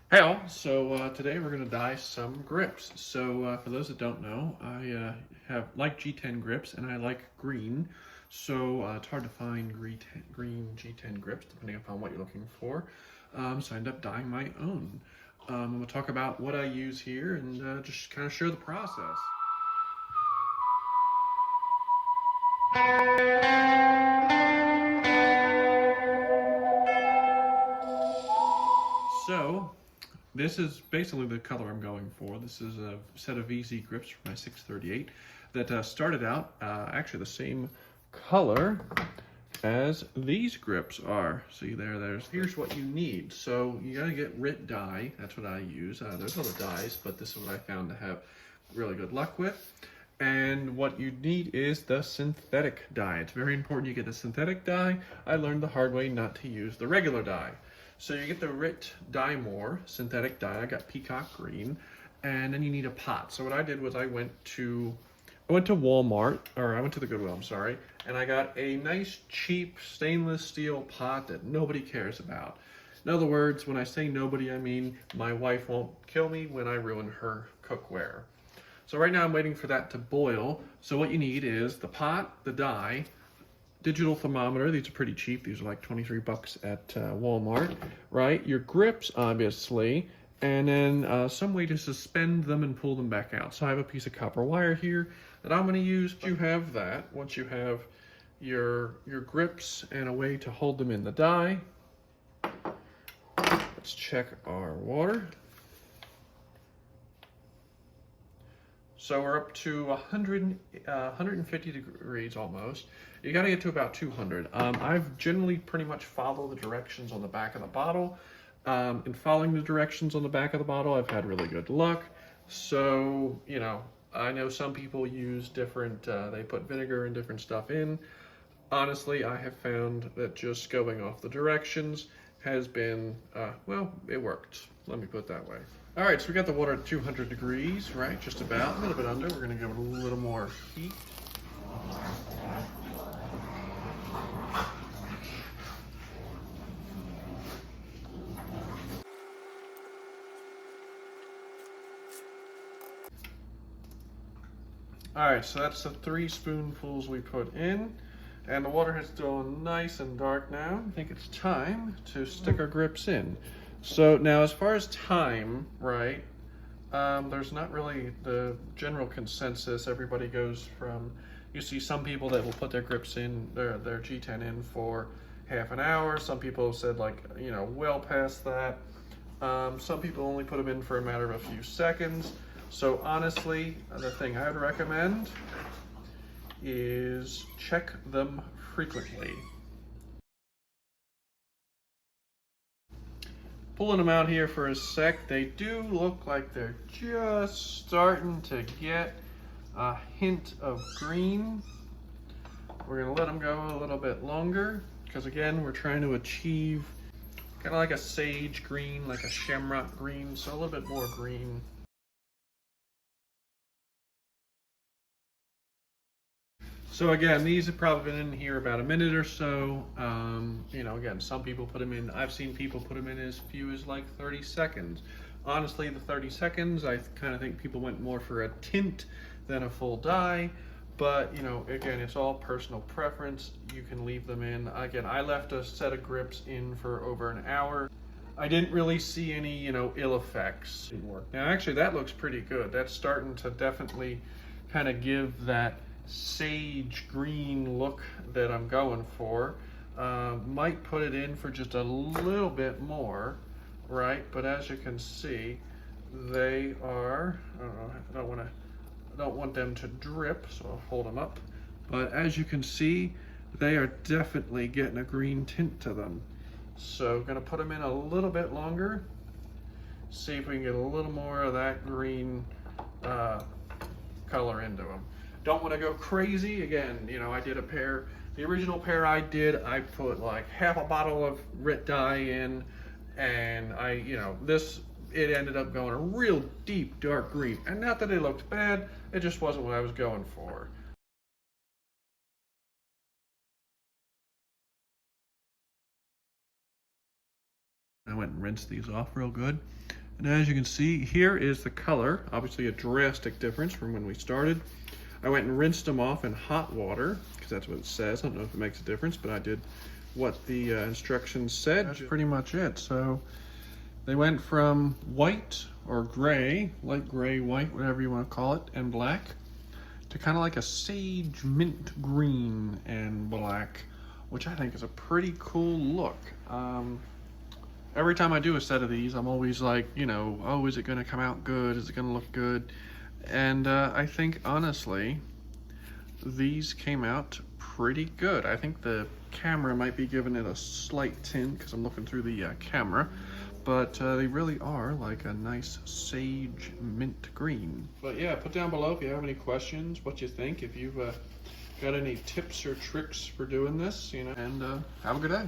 Hey all, today we're going to dye some grips. For those that don't know, I have like G10 grips and I like green. It's hard to find green G10 grips depending upon what you're looking for. So I ended up dyeing my own. I'm going to talk about what I use here and just kind of share the process. So this is basically the color I'm going for. This is a set of VZ grips from my 638 that started out actually the same color as these grips are. See here's what you need. So you gotta get RIT dye, that's what I use. There's other dyes, but this is what I found to have really good luck with. And what you need is the synthetic dye. It's very important you get the synthetic dye. I learned the hard way not to use the regular dye. So you get the RIT Dye More synthetic dye. I got peacock green, and then you need a pot. So what I did was I went to Walmart, or I went to the Goodwill, I'm sorry, and I got a nice cheap stainless steel pot that nobody cares about. In other words, when I say nobody, I mean my wife won't kill me when I ruin her cookware. So right now I'm waiting for that to boil. So what you need is the pot, the dye, digital thermometer. These are pretty cheap. These are like 23 bucks at Walmart, right? Your grips, obviously, and then some way to suspend them and pull them back out. So I have a piece of copper wire here that I'm gonna use. You have that. Once you have your grips and a way to hold them in the dye, let's check our water. So we're up to 150 degrees almost. You gotta get to about 200. I've generally pretty much followed the directions on the back of the bottle. In following the directions on the back of the bottle, I've had really good luck. So, I know some people use different, they put vinegar and different stuff in. Honestly, I have found that just going off the directions has been, well, it worked. Let me put it that way. All right, so we got the water at 200 degrees, right? Just about, a little bit under. We're gonna give it a little more heat. All right, so that's the 3 spoonfuls we put in. And the water has gone nice and dark now. I think it's time to stick our grips in. So now as far as time, right, there's not really the general consensus. Everybody goes from, you see some people that will put their grips in, their G10 in for half an hour. Some people have said well past that. Some people only put them in for a matter of a few seconds. So honestly, the thing I'd recommend is check them frequently. Pulling them out here for a sec, they do look like they're just starting to get a hint of green. We're gonna let them go a little bit longer because again, we're trying to achieve kind of like a sage green, like a shamrock green, so a little bit more green. So again, these have probably been in here about a minute or so. Again, some people put them in, I've seen people put them in as few as like 30 seconds. Honestly, the 30 seconds, I kind of think people went more for a tint than a full dye. But, again, it's all personal preference. You can leave them in. Again, I left a set of grips in for over an hour. I didn't really see any, ill effects. Now, actually, that looks pretty good. That's starting to definitely kind of give that sage green look that I'm going for. Might put it in for just a little bit more, right? But as you can see, they are, I don't want them to drip, so I'll hold them up. But as you can see, they are definitely getting a green tint to them. So gonna put them in a little bit longer, see if we can get a little more of that green color into them. Don't want to go crazy. Again, I did a pair, the original pair I did, I put like half a bottle of RIT dye in, and it ended up going a real deep dark green. And not that it looked bad, it just wasn't what I was going for. I went and rinsed these off real good. And as you can see, here is the color. Obviously a drastic difference from when we started. I went and rinsed them off in hot water, because that's what it says. I don't know if it makes a difference, but I did what the instructions said. That's pretty much it. So they went from white or gray, light gray, white, whatever you want to call it, and black, to kind of like a sage mint green and black, which I think is a pretty cool look. Every time I do a set of these, I'm always like, you know, oh, is it going to come out good? Is it going to look good? And I think, honestly, these came out pretty good. I think the camera might be giving it a slight tint because I'm looking through the camera, but they really are like a nice sage mint green. But yeah, put down below if you have any questions, what you think, if you've got any tips or tricks for doing this, you know, and have a good day.